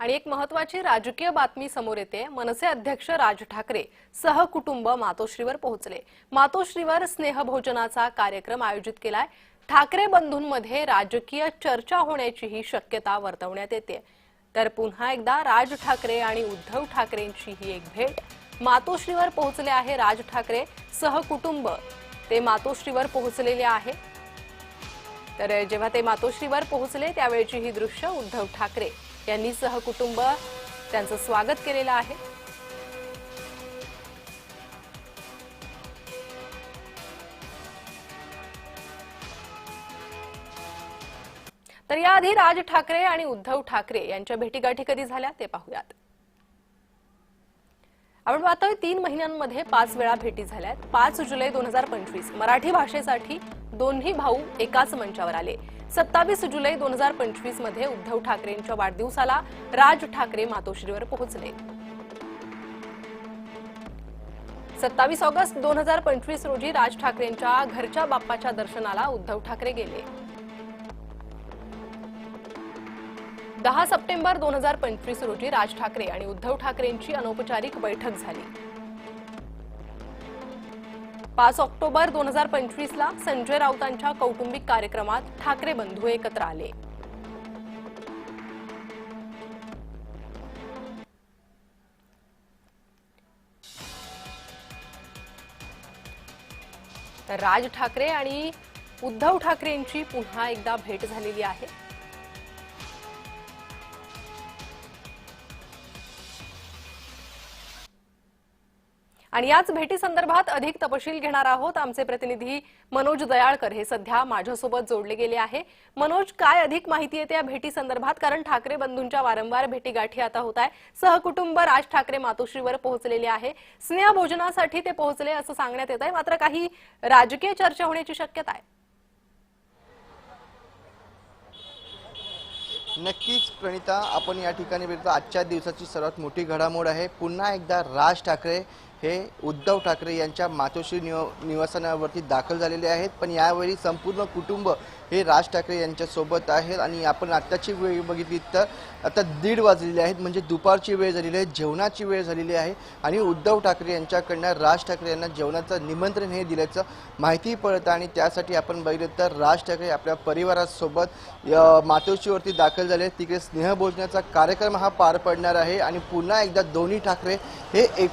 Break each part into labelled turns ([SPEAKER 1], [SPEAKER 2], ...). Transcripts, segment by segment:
[SPEAKER 1] आणि एक महत्त्वाची राजकीय बातमी समोर येते। मनसे अध्यक्ष राज ठाकरे सहकुटुंब मातोश्रीवर पोहोचले। मातोश्रीवर स्नेहभोजनाचा कार्यक्रम आयोजित केलाय। ठाकरे बंधूंमध्ये राजकीय चर्चा होण्याचीही शक्यता वर्तवण्यात येते। तर पुन्हा एकदा राज ठाकरे आणि उद्धव ठाकरेंची ही एक भेट। मातोश्रीवर पोहोचले आहे राज ठाकरे सहकुटुंब, ते मातोश्रीवर पोहोचलेले आहे। तर जेव्हा ते मातोश्रीवर पोहोचले त्यावेळची ही दृश्य उद्धव ठाकरे यांनी सहकुटुंब त्यांचं स्वागत केलेलं आहे। तर याआधी राज ठाकरे आणि उद्धव ठाकरे यांच्या भेटीगाठी कधी झाल्या ते पाहूयात। आपण पाहतोय 3 महिन्यांमध्ये 5 वेळा भेटी झाल्यात। 5 जुलै 2025 मराठी भाषेसाठी दोन्ही भाऊ एकाच मंचावर आले। 27 जुलै 2025 मध्ये उद्धव ठाकरेंच्या वाढदिवसाला राज ठाकरे मातोश्रीवर पोहोचले। 27 ऑगस्ट 2025 रोजी राज ठाकरेंच्या घरच्या बाप्पाच्या दर्शनाला उद्धव ठाकरे गेले। 10 सप्टेंबर 2025 रोजी राज ठाकरे आणि उद्धव ठाकरेंची अनौपचारिक बैठक झाली। 5 ऑक्टोबर 2025 ला संजय राऊतांच्या कौटुंबिक कार्यक्रमात ठाकरे बंधू एकत्र आले। तर राज ठाकरे आणि उद्धव ठाकरेंची पुन्हा एकदा भेट झालेली आहे। आणि याच भेटी संदर्भात अधिक तपशील घेणार आहोत। आमचे प्रतिनिधी मनोज दयाळकर हे सध्या माझ्यासोबत जोडले गेले आहे। मनोज, काय अधिक माहिती येते या भेटी संदर्भात? कारण ठाकरे बंधूंच्या वारंवार भेटीगाठी आता होत आहे। सहकुटुंब राज ठाकरे मातोश्रीवर पोहोचलेले आहे। स्नेहभोजनासाठी ते पोहोचले असं सांगण्यात येत आहे, मात्र काही राजकीय चर्चा होण्याची शक्यता आहे।
[SPEAKER 2] नक्कीच प्रणिता, आपण या ठिकाणी बघतो आजच्या दिवसाची सर्वात मोठी घडामोड आहे। पुन्हा एकदा राज ठाकरे हे उद्धव ठाकरे यांच्या मातोश्री निवासस्थानावरती दाखल झालेले आहेत। पण यावेळी संपूर्ण कुटुंब हे राज ठाकरे यांच्या सोबत आहेत। आणि आपण आत्ताची वेळ बघितली तर आता 1:30 वाजलेले आहेत, म्हणजे दुपारची वेळ झालेली आहे, जेवणाची वेळ झालेली आहे। आणि उद्धव ठाकरे यांच्याकडनं राज ठाकरे यांना जेवणाचं निमंत्रण हे दिल्याचं माहिती पडतं। आणि त्यासाठी आपण बघितलं तर राज ठाकरे आपल्या परिवारासोबत मातोश्रीवरती दाखल झाले। तिकडे स्नेहभोजनाचा कार्यक्रम हा पार पडणार आहे। आणि पुन्हा एकदा दोन्ही ठाकरे हे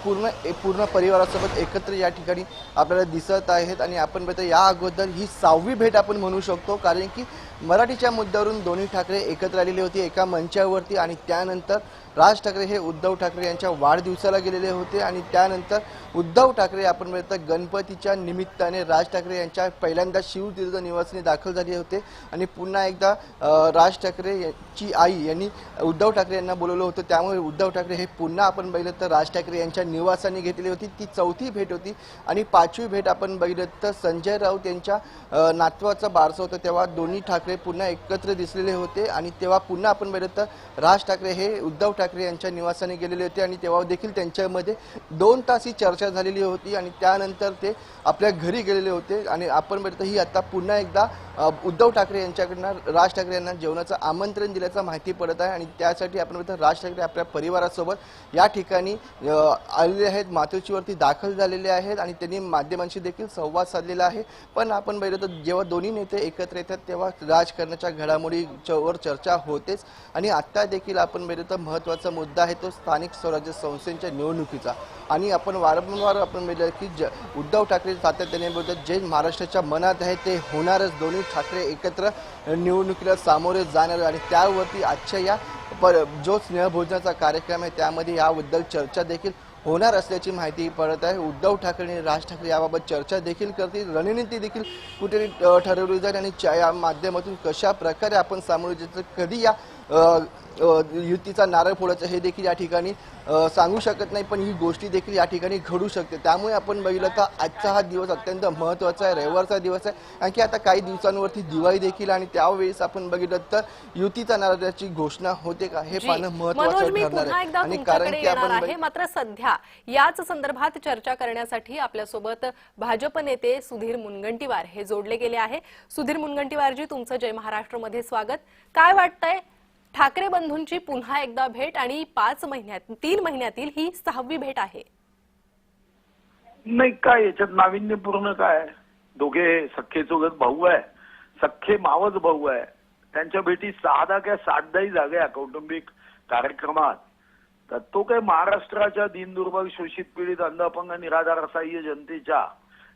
[SPEAKER 2] पूर्ण परिवारासोबत एकत्र या ठिकाणी आपल्याला दिसत आहेत। आणि आपण बघतो या अगोदर ही 6वी भेट आपण म्हणू शकतो, कारण की मराठीच्या मुद्द्यावरून दोन्ही ठाकरे एकत्र आलेले होते एका मंचावरती। आणि त्यानंतर राज ठाकरे हे उद्धव ठाकरे यांच्या वाढदिवसाला गेलेले होते। आणि त्यानंतर उद्धव ठाकरे आपण बघतो गणपतीच्या निमित्ताने राज ठाकरे यांच्या पहिल्यांदा शिवतीर्थ निवासस्थानी दाखल झाले होते। आणि पुन्हा एकदा राज ठाकरे यांची आई यांनी उद्धव ठाकरे यांना बोलवलं होतं, त्यामुळे उद्धव ठाकरे हे पुन्हा आपण बघितलं तर राज ठाकरे यांच्या निवासाने घेतली होती। ती 4थी भेट होती। आणि 5वी भेट आपण बघितलं तर संजय राऊत यांच्या नातवाचं बारसं होतं, तेव्हा दोन्ही ठाकरे पुन्हा एकत्र दिसलेले होते। आणि तेव्हा पुन्हा आपण बघितलं तर राज ठाकरे हे उद्धव ठाकरे यांच्या निवासाने गेलेले होते। आणि तेव्हा देखील त्यांच्यामध्ये 2 तास ही चर्चा झालेली होती। आणि त्यानंतर ते आपल्या घरी गेलेले होते। आणि आपण बघतो ही आता पुन्हा एकदा उद्धव ठाकरे यांच्याकडनं राज ठाकरे यांना जेवणाचं आमंत्रण दिल्याचं माहिती पडत आहे। आणि त्यासाठी आपण बघतो राज ठाकरे आपल्या परिवारासोबत या ठिकाणी आलेले आहेत, मातोश्रीवरती दाखल झालेले आहेत। आणि त्यांनी माध्यमांशी देखील संवाद साधलेला आहे। पण आपण बघतो जेव्हा दोन्ही नेते एकत्र येतात तेव्हा राजकारणाच्या घडामोडीवर चर्चा होतेच। आणि आता देखील आपण बघतो महत्त्वाचा मुद्दा आहे तो स्थानिक स्वराज्य संस्थांच्या निवडणुकीचा। आणि आपण वारंवार आपण बघितलं की उद्धव ठाकरे सातत्याने बोलतात जे महाराष्ट्राच्या मनात आहे ते होणारच। दोन्ही ठाकरे एकत्र निवडणुकीला सामोरे जाणार। आणि त्यावरती आजच्या या जो स्नेहभोजनाचा कार्यक्रम आहे त्यामध्ये याबद्दल चर्चा देखील होणार असल्याची माहिती पडत आहे। उद्धव ठाकरे आणि राज ठाकरे याबाबत चर्चा देखील करतील, रणनीती देखील कुठेतरी ठरवली जाईल। आणि या माध्यमातून कशा प्रकारे आपण सामोरे जायचं, कधी या युतीचा नारळ फोडायचा हे देखील या ठिकाणी सांगू शकत नाही, पण ही गोष्टी देखील या ठिकाणी घडू शकते। त्यामुळे आपण बघितलं तर आजचा हा दिवस अत्यंत महत्त्वाचा आहे, रविवारचा दिवस आहे। आणखी आता काही दिवसांवरती दिवाळी देखील, आणि त्यावेळेस आपण बघितलं तर युतीचा नारळाची घोषणा होते का हे पाहणं महत्त्वाचं ठरणार आहे। आणि कारण की आपण
[SPEAKER 1] मात्र सध्या याच संदर्भात चर्चा करण्यासाठी आपल्यासोबत भाजप नेते सुधीर मुनगंटीवार हे जोडले गेले आहे। सुधीर मुनगंटीवारजी, तुमचं जय महाराष्ट्र मध्ये स्वागत। काय वाटतंय ठाकरे बंधूंची पुन्हा एकदा भेट आणि 3 महिन्यातील ही 6वी भेट आहे.
[SPEAKER 3] नाही, काय याच्यात नाविन्यपूर्ण काय? दोघे सख्खे चुलत भाऊ आहे, सख्खे मावस भाऊ आहे. त्यांच्या भेटी 6 किंवा 7 जाग्या कौटुंबिक कार्यक्रमात. तर तो काही महाराष्ट्राच्या दीनदुर्बल शोषित पीडित अंध अपंग निराधार असहाय्य जनतेच्या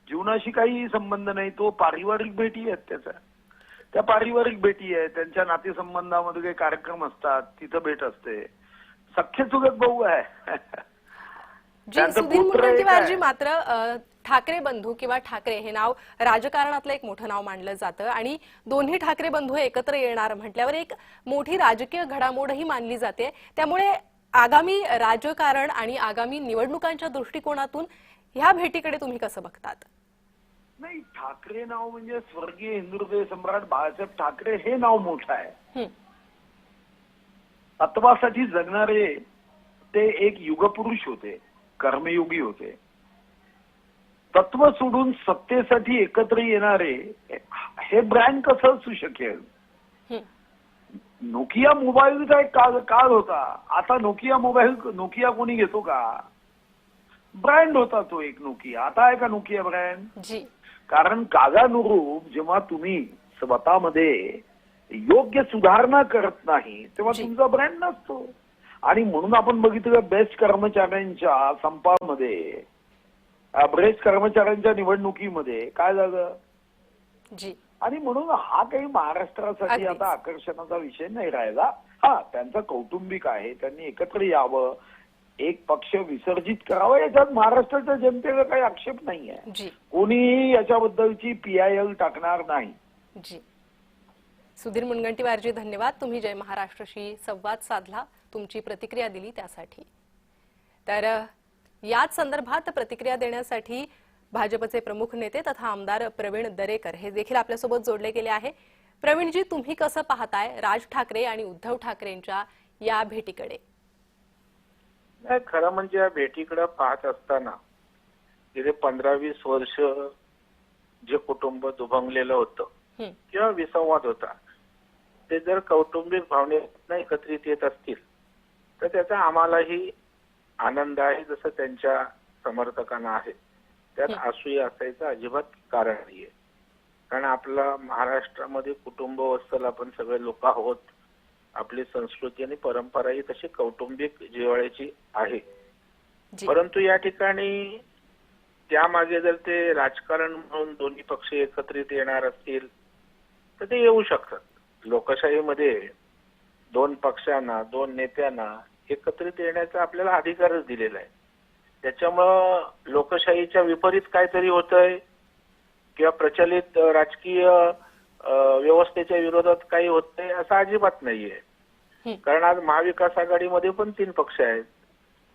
[SPEAKER 3] जीवनाशी काही संबंध नाही. तो पारिवारिक भेटी आहेत त्याच्या. त्या पारिवारिक भेटी आहेत, त्यांच्या नातेसंबंधामध्ये काही कार्यक्रम असतात, तिथं भेट असते. सख्खे चुलत भाऊ आहे.
[SPEAKER 1] जी सुधीर मुनगंटीवारजी, मात्र ठाकरे बंधू किंवा ठाकरे हे नाव राजकारणातलं एक मोठं नाव मानलं जातं आणि दोन्ही ठाकरे बंधू एकत्र येणार म्हटल्यावर एक मोठी राजकीय घडामोडही मानली जाते. त्यामुळे आगामी राजकारण आणि आगामी निवडणुकांच्या दृष्टिकोनातून ह्या भेटीकडे तुम्ही कसं बघतात?
[SPEAKER 3] नाही, ठाकरे नाव म्हणजे स्वर्गीय हिंदुहृदय सम्राट बाळासाहेब ठाकरे हे नाव मोठं आहे. तत्वासाठी जगणारे ते एक युगपुरुष होते, कर्मयोगी होते. तत्व सोडून सत्तेसाठी एकत्र येणारे हे ब्रँड कसं असू शकेल? नोकिया मोबाईलचा एक काळ होता. आता नोकिया कोणी घेतो का? ब्रँड होता तो एक नोकिया. आता आहे का नोकिया ब्रँड? कारण काळानुरूप जेव्हा तुम्ही स्वतःमध्ये योग्य सुधारणा करत नाही तेव्हा तुमचा ब्रँड नसतो. आणि म्हणून आपण बघितलं बेस्ट कर्मचाऱ्यांच्या संपामध्ये, बेस्ट कर्मचाऱ्यांच्या निवडणुकीमध्ये काय झालं. आणि म्हणून हा काही महाराष्ट्रासाठी आता आकर्षणाचा विषय नाही राहिला. हा, त्यांचा कौटुंबिक आहे, त्यांनी एकत्र यावं, एक पक्ष विसर्जित करावा, याच्यात महाराष्ट्राच्या जनतेला काही आक्षेप नाहीये. कोणीही याच्याबद्दलची PIL टाकणार नाही.
[SPEAKER 1] सुधीर मुनगंटीवारजी, धन्यवाद. तुम्ही जय महाराष्ट्रशी संवाद साधला, तुमची प्रतिक्रिया दिली त्यासाठी. तर याच संदर्भात प्रतिक्रिया देण्यासाठी भाजपचे प्रमुख नेते तथा आमदार प्रवीण दरेकर हे देखील आपल्यासोबत जोडले गेले आहे. प्रवीणजी, तुम्ही कसं पाहताय राज ठाकरे आणि उद्धव ठाकरेंच्या या भेटीकडे?
[SPEAKER 4] खरं म्हणजे या भेटीकडे पाहत असताना गेले 15-20 वर्ष जे कुटुंब दुभंगलेलं होतं किंवा विसंवाद होता, ते जर कौटुंबिक भावनेतून एकत्रित येत असतील तर त्याचा आम्हालाही आनंद आहे, जसं त्यांच्या समर्थकांना आहे. त्यात असूया असायचं अजिबात कारण नाहीये. कारण आपला महाराष्ट्रामध्ये कुटुंब वत्सल आपण सगळे लोक आहोत. आपली संस्कृती आणि परंपरा ही तशी कौटुंबिक जिव्हाळ्याची आहे. परंतु या ठिकाणी त्यामागे जर ते राजकारण म्हणून दोन्ही पक्ष एकत्रित येणार असतील तर ते येऊ शकतात. लोकशाहीमध्ये 2 पक्षांना, 2 नेत्यांना एकत्रित येण्याचा आपल्याला अधिकारच दिलेला आहे. त्याच्यामुळं लोकशाहीच्या विपरीत काहीतरी होतंय किंवा प्रचलित राजकीय व्यवस्थेच्या विरोधात काही होतंय असं अजिबात नाहीये. कारण आज महाविकास आघाडीमध्ये पण 3 पक्ष आहेत,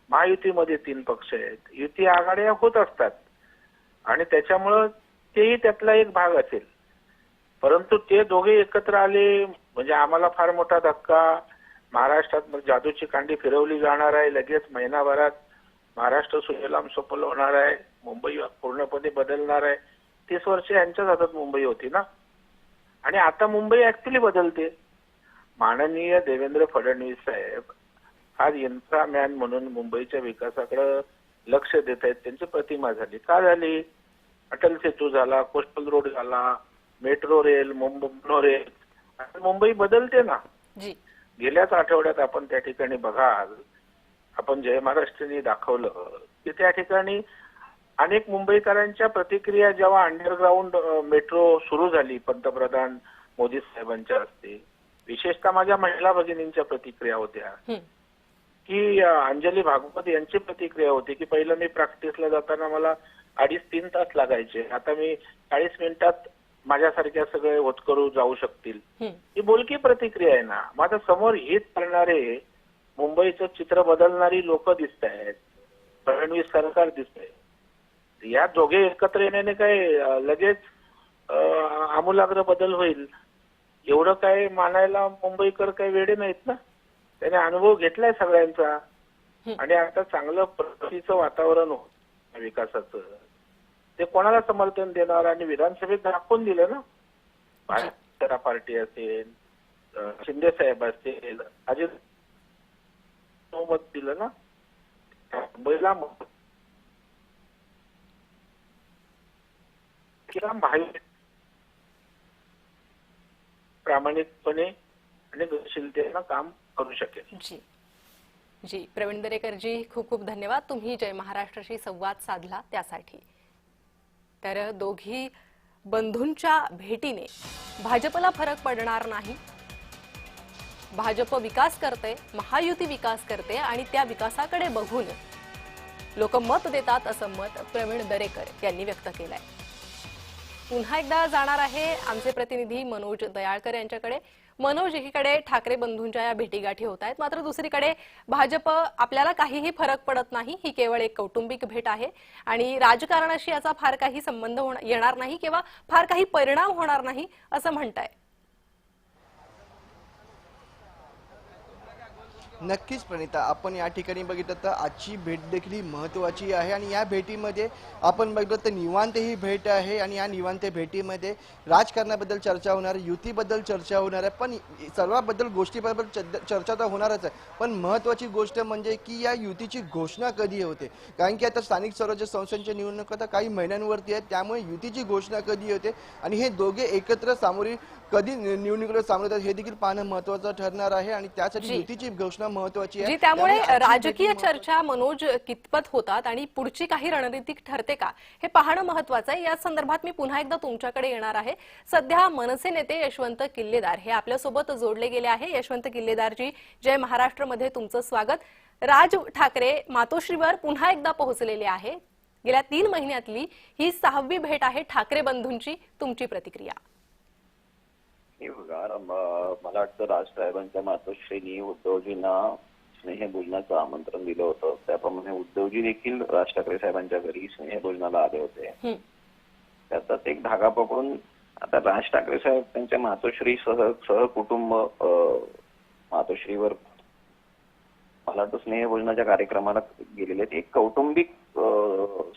[SPEAKER 4] महायुतीमध्ये 3 पक्ष आहेत, युती आघाड्या होत असतात आणि त्याच्यामुळं तेही त्यातला एक भाग असेल. परंतु ते दोघे एकत्र आले म्हणजे आम्हाला फार मोठा धक्का. महाराष्ट्रात जादूची कांडी फिरवली जाणार आहे. लगेच महिनाभरात महाराष्ट्र सुजलाम सुफलाम होणार आहे. मुंबई पूर्णपणे बदलणार आहे. 30 वर्ष यांच्याच हातात मुंबई होती ना, आणि आता मुंबई ऍक्च्युली बदलते. माननीय देवेंद्र फडणवीस साहेब आज इन्फ्रामॅन म्हणून मुंबईच्या विकासाकडे लक्ष देत आहेत. त्यांची प्रतिमा झाली. का झाली? अटल सेतू झाला, कोस्टल रोड झाला, metro rail, mono rail. Mumbai बदलते ना. गेल्याच आठवड्यात आपण त्या ठिकाणी बघाल, आपण जय महाराष्ट्राने दाखवलं की त्या ठिकाणी अनेक मुंबईकरांच्या प्रतिक्रिया जेव्हा अंडरग्राऊंड मेट्रो सुरू झाली पंतप्रधान मोदी साहेबांच्या हस्ते, विशेषतः माझ्या महिला भगिनींच्या प्रतिक्रिया होत्या की अंजली भागवत यांची प्रतिक्रिया होती की पहिलं मी प्रॅक्टिसला जाताना मला 2.5-3 तास लागायचे, आता मी 40 मिनिटात माझ्यासारख्या सगळे होतकरू जाऊ शकतील. ही बोलकी प्रतिक्रिया आहे ना. माझ्या समोर हित करणारे मुंबईचं चित्र बदलणारी लोक दिसत आहेत, फडणवीस सरकार दिसतंय. या दोघे एकत्र येण्याने काय लगेच आमूलाग्र बदल होईल एवढं काय मानायला मुंबईकर काही वेडे नाहीत ना. त्याने अनुभव घेतलाय सगळ्यांचा आणि आता चांगलं प्रगतीचं वातावरण होत विकासाचं. ते कोणाला समर्थन देणार? आणि विधानसभेत दाखवून दिलं ना. महाराष्ट्र पार्टी असेल शिंदे साहेब असतील, अजित मत दिलं ना मुंबईला किंवा महायुती प्रामाणिकपणे आणि गतिशीलतेनं काम करू शकेल.
[SPEAKER 1] जी प्रवीण दरेकर जी, खूप खूप धन्यवाद. तुम्ही जय महाराष्ट्राशी संवाद साधला त्यासाठी. तर दोघी बंधूंच्या भेटीने भाजपला फरक पडणार नाही. भाजप विकास करते, महायुती विकास करते आणि त्या विकासाकडे बघून लोक मत देतात असं मत प्रवीण दरेकर यांनी व्यक्त केलंय. पुन्हा एकदा जाणार आहे आमचे प्रतिनिधी मनोज दयाळकर यांच्याकडे. मनोज, एकीकडे ठाकरे बंधूंच्या या भेटीगाठी होत आहेत, मात्र दुसरीकडे भाजप आपल्याला काहीही फरक पडत नाही, ही केवळ एक कौटुंबिक भेट आहे आणि राजकारणाशी याचा फार काही संबंध येणार नाही किंवा फार काही परिणाम होणार नाही असं म्हणताय.
[SPEAKER 2] नक्कीच प्रणिता, आपण या ठिकाणी बघितलं तर आजची भेट देखील महत्त्वाची आहे आणि या भेटीमध्ये आपण बघितलं तर निवांत ही भेट आहे आणि या निवांत भेटीमध्ये राजकारणाबद्दल चर्चा होणार, युतीबद्दल चर्चा होणार आहे, पण सर्वांबद्दल गोष्टीबद्दल चर्चा तर होणारच आहे. पण महत्त्वाची गोष्ट म्हणजे की या युतीची घोषणा कधी होते, कारण की आता स्थानिक स्वराज्य संस्थांच्या निवडणुका तर काही महिन्यांवरती आहेत, त्यामुळे युतीची घोषणा कधी होते आणि हे दोघे एकत्र सामोरी कधी निवडणुकीला सामोरे जातात हे देखील पाहणं महत्त्वाचं ठरणार आहे आणि त्यासाठी युतीची घोषणा महत्त्वाची आहे.
[SPEAKER 1] त्यामुळे राजकीय चर्चा मनोज कितपत होतात आणि पुढची काही रणनीती ठरते का हे पाहणं महत्त्वाचं आहे. या संदर्भात मी पुन्हा एकदा तुमच्याकडे येणार आहे. सध्या मनसे नेते यशवंत किल्लेदार हे आपल्यासोबत जोडले गेले आहे. यशवंत किल्लेदारजी, जय महाराष्ट्रमध्ये तुमचं स्वागत. राज ठाकरे मातोश्रीवर पुन्हा एकदा पोहोचलेले आहे. गेल्या 3 महिन्यातली ही 6वी भेट आहे ठाकरे बंधूंची. तुमची प्रतिक्रिया?
[SPEAKER 5] मला वाटतं राजसाहेबांच्या मातोश्रींनी उद्धवजींना स्नेहभोजनाचं आमंत्रण दिलं होतं, त्याप्रमाणे उद्धवजी देखील राज ठाकरे साहेबांच्या घरी स्नेहभोजनाला आले होते. त्याचाच एक धागा पकडून आता राज ठाकरे साहेब त्यांच्या मातोश्री सहकुटुंब मातोश्रीवर मला वाटतं स्नेहभोजनाच्या कार्यक्रमाला गेलेले आहेत. एक कौटुंबिक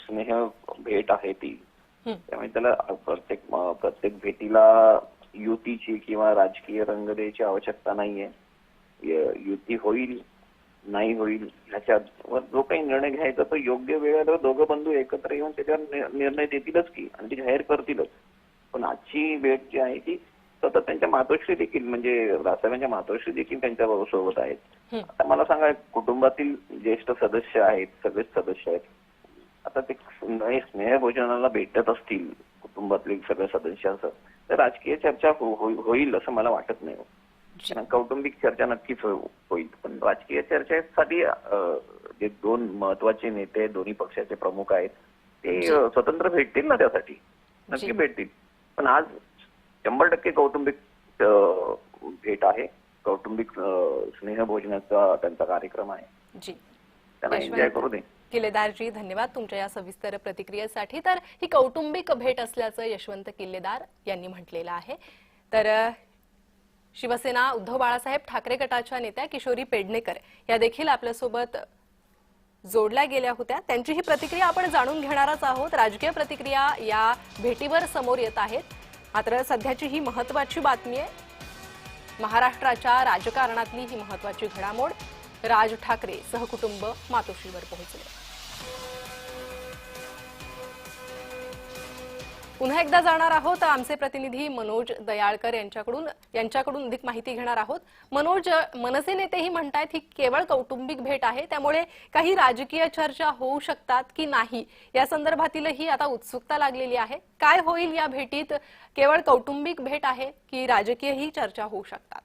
[SPEAKER 5] स्नेह भेट आहे ती, त्यामुळे त्याला प्रत्येक भेटीला युतीची किंवा राजकीय रंग द्यायची आवश्यकता नाहीये. युती होईल नाही होईल ह्याच्यावर जो काही निर्णय घ्यायचा तो योग्य वेळेला दोघं बंधू एकत्र येऊन त्याच्यावर निर्णय देतीलच की आणि ती जाहीर करतीलच. पण आजची भेट जी आहे ती सतत त्यांच्या मातोश्री देखील म्हणजे राजसाहेबांच्या मातोश्री देखील त्यांच्या सोबत आहेत. आता मला सांगा, कुटुंबातील ज्येष्ठ सदस्य आहेत, सगळेच सदस्य आहेत, आता ते स्नेहभोजनाला भेटत असतील कुटुंबातले सगळे सदस्यांचं तर राजकीय चर्चा होईल असं मला वाटत नाही. कौटुंबिक चर्चा नक्कीच होईल, पण राजकीय चर्चेसाठी जे 2 महत्वाचे नेते दोन्ही पक्षाचे प्रमुख आहेत ते स्वतंत्र भेटतील ना, त्यासाठी नक्की भेटतील. पण आज 100% कौटुंबिक भेट आहे, कौटुंबिक स्नेहभोजनाचा त्यांचा कार्यक्रम आहे. त्यांना एन्जॉय करू दे.
[SPEAKER 1] किल्लेदारजी, धन्यवाद तुमच्या या सविस्तर प्रतिक्रियेसाठी. तर ही कौटुंबिक भेट असल्याचं यशवंत किल्लेदार यांनी म्हटलेलं आहे. तर शिवसेना उद्धव बाळासाहेब ठाकरे गटाच्या नेत्या किशोरी पेडणेकर या देखील आपल्यासोबत जोडल्या गेल्या होत्या. त्यांची ही प्रतिक्रिया आपण जाणून घेणारच आहोत. राजकीय प्रतिक्रिया या भेटीवर समोर येत आहेत. मात्र सध्याची ही महत्वाची बातमी आहे, महाराष्ट्राच्या राजकारणातली ही महत्वाची घडामोड. राज ठाकरे सहकुटुंब मातोश्रीवर पोहोचले. पुन्हा एकदा जाणार आहोत आमचे प्रतिनिधी मनोज दयाळकर यांच्याकडून अधिक माहिती घेणार आहोत. मनोज, मनसे नेतेही म्हणतायत ही केवळ कौटुंबिक भेट आहे, त्यामुळे काही राजकीय चर्चा होऊ शकतात की नाही या संदर्भातीलही आता उत्सुकता लागलेली आहे. काय होईल या भेटीत? केवळ कौटुंबिक भेट आहे की राजकीयही चर्चा होऊ शकतात?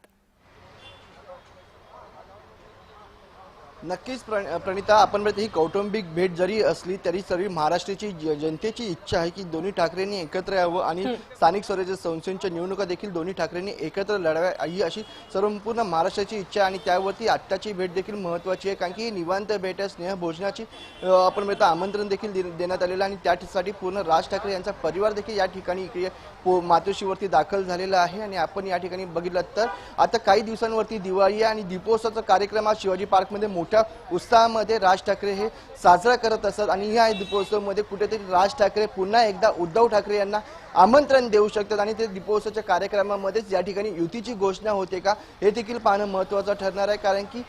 [SPEAKER 2] नक्कीच प्रणिता, आपण ही कौटुंबिक भेट जरी असली तरी सर्व महाराष्ट्राची जनतेची इच्छा आहे की दोन्ही ठाकरेंनी एकत्र यावं आणि स्थानिक स्वराज्य संस्थांच्या निवडणुका देखील दोन्ही ठाकरेंनी एकत्र लढाव्या ही अशी संपूर्ण महाराष्ट्राची इच्छा आणि त्यावरती आत्ताची भेट देखील महत्त्वाची आहे, कारण की ही निवांत भेट आहे. स्नेहभोजनाची आपण आमंत्रण देखील देण्यात आलेलं आणि त्यासाठी पूर्ण राज ठाकरे यांचा परिवार देखील या ठिकाणी इकडे मातोश्रीवरती दाखल झालेला आहे. आणि आपण या ठिकाणी बघितलं तर आता काही दिवसांवरती दिवाळी आणि दीपोत्सवाचा कार्यक्रम आज शिवाजी पार्कमध्ये मोठ्या उत्साहामध्ये राज ठाकरे हे साजरा करत असतात आणि या दीपोत्सवामध्ये कुठेतरी राज ठाकरे पुन्हा एकदा उद्धव ठाकरे यांना आमंत्रण देऊ शकतात आणि ते दीपोत्सवाच्या कार्यक्रमामध्येच या ठिकाणी युतीची घोषणा होते का हे देखील पाहणं महत्त्वाचं ठरणार आहे. कारण की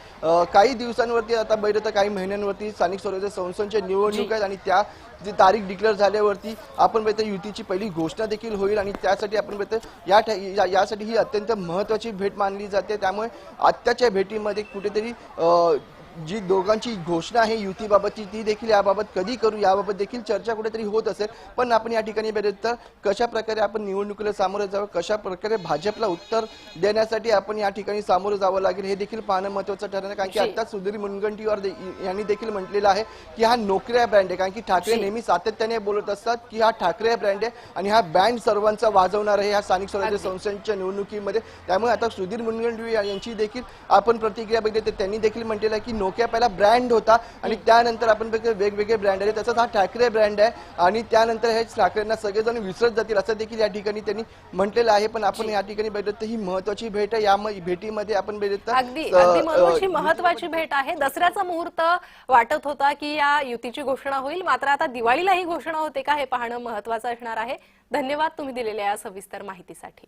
[SPEAKER 2] काही दिवसांवरती आता बैठक काही महिन्यांवरती स्थानिक स्वराज्य संस्थांच्या निवडणूक आहेत आणि त्या जी तारीख डिक्लेअर झाल्यावरती आपण बघतो युतीची पहिली घोषणा देखील होईल आणि त्यासाठी आपण बघतो यासाठी ही अत्यंत महत्त्वाची भेट मानली जाते. त्यामुळे आत्ताच्या भेटीमध्ये कुठेतरी जी दोघांची घोषणा आहे युतीबाबतची ती देखील याबाबत कधी करू याबाबत देखील चर्चा कुठेतरी होत असेल. पण आपण या ठिकाणी बघितलं तर कशा प्रकारे आपण निवडणुकीला सामोरं जावं, कशा प्रकारे भाजपला उत्तर देण्यासाठी आपण या ठिकाणी सामोरं जावं लागेल हे देखील पाहणं महत्त्वाचं ठरणार. कारण की आता सुधीर मुनगंटीवार यांनी देखील म्हटलेलं आहे की हा नोकऱ्या ब्रँड आहे. कारण की ठाकरे नेहमी सातत्याने बोलत असतात की हा ठाकरे ब्रँड आहे आणि हा बँड सर्वांचा वाजवणार आहे या स्थानिक स्वराज्य संस्थांच्या निवडणुकीमध्ये. त्यामुळे आता सुधीर मुनगंटीवार यांची देखील आपण प्रतिक्रिया बघितली. त्यांनी देखील म्हटलेलं आहे की नोकिया पहिला ब्रँड होता आणि त्यानंतर आपण वेगवेगळे ब्रँड आले, तसंच हा ठाकरे ब्रँड आहे आणि त्यानंतर हे ठाकरेंना सगळेजण विसरत जातील असं देखील या ठिकाणी त्यांनी म्हटलेलं आहे. पण आपण या ठिकाणी बघितलं ही महत्त्वाची भेट आहे. या भेटीमध्ये आपण बघितलं
[SPEAKER 1] अगदी मनोज, ही महत्त्वाची भेट आहे. दसऱ्याचा मुहूर्त वाटत होता की या युतीची घोषणा होईल, मात्र आता दिवाळीला ही घोषणा होते का हे पाहणं महत्त्वाचं असणार आहे. धन्यवाद तुम्ही दिलेल्या या सविस्तर माहितीसाठी.